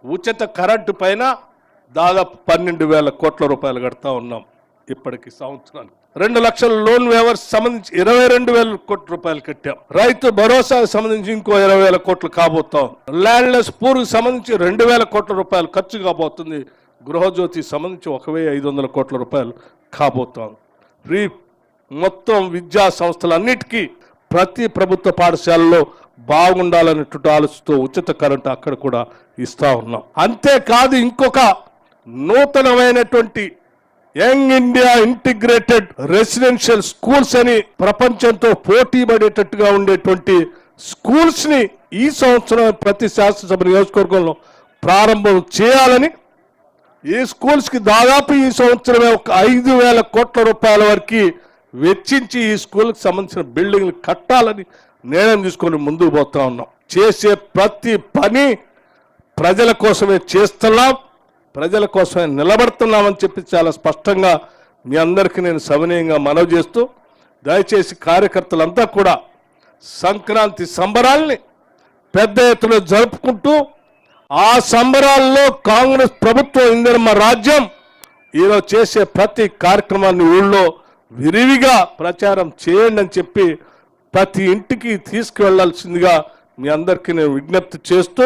ఉచిత కరెంటు పైన దాదాపు 12,000 కోట్ల రూపాయలు కడతా ఉన్నాం ఇప్పటికి సంవత్సరానికి. 2 లక్షల లోన్ వేవర్స్ సంబంధించి 22,000 కోట్ల రూపాయలు కట్టాం. రైతు భరోసాకు సంబంధించి ఇంకో 20,000 కోట్లు కాబోతాం. ల్యాండ్లెస్ పూర్కి సంబంధించి 2,000 కోట్ల రూపాయలు ఖర్చు కాబోతుంది. గృహజ్యోతి సంబంధించి 1,500 కోట్ల రూపాయలు కాబోతాం. ఫ్రీ మొత్తం విద్యా సంస్థలన్నిటికీ ప్రతి ప్రభుత్వ పాఠశాలలో బాగుండాలనేటువంటి ఆలోచనతో ఉచిత కరెంటు అక్కడ కూడా ఇస్తా ఉన్నాం. అంతేకాదు ఇంకొక నూతనమైనటువంటి young India integrated residential schools అని ప్రపంచంతో పోటీ పడేటట్టుగా ఉండేటువంటి స్కూల్స్ ని ఈ సంవత్సరం ప్రతి శాసనసభ నియోజకవర్గంలో ప్రారంభం చేయాలని, ఈ స్కూల్స్ కి దాదాపు ఈ సంవత్సరమే ఒక 5,000 కోట్ల రూపాయల వరకు వెచ్చించి ఈ స్కూల్కి సంబంధించిన బిల్డింగ్లు కట్టాలని నిర్ణయం తీసుకొని ముందుకు పోతా ఉన్నాం. చేసే ప్రతి పని ప్రజల కోసమే చేస్తున్నాం, ప్రజల కోసమే నిలబడుతున్నామని చెప్పి చాలా స్పష్టంగా మీ అందరికీ నేను సవినయంగా మనవి చేస్తూ, దయచేసి కార్యకర్తలంతా కూడా సంక్రాంతి సంబరాల్ని పెద్ద ఎత్తున జరుపుకుంటూ ఆ సంబరాల్లో కాంగ్రెస్ ప్రభుత్వం ఇందిరమ్మ రాజ్యం ఈరోజు చేసే ప్రతి కార్యక్రమాన్ని ఊళ్ళో విరివిగా ప్రచారం చేయండి అని చెప్పి ప్రతి ఇంటికి తీసుకువెళ్లాల్సిందిగా మీ అందరికీ నేను విజ్ఞప్తి చేస్తూ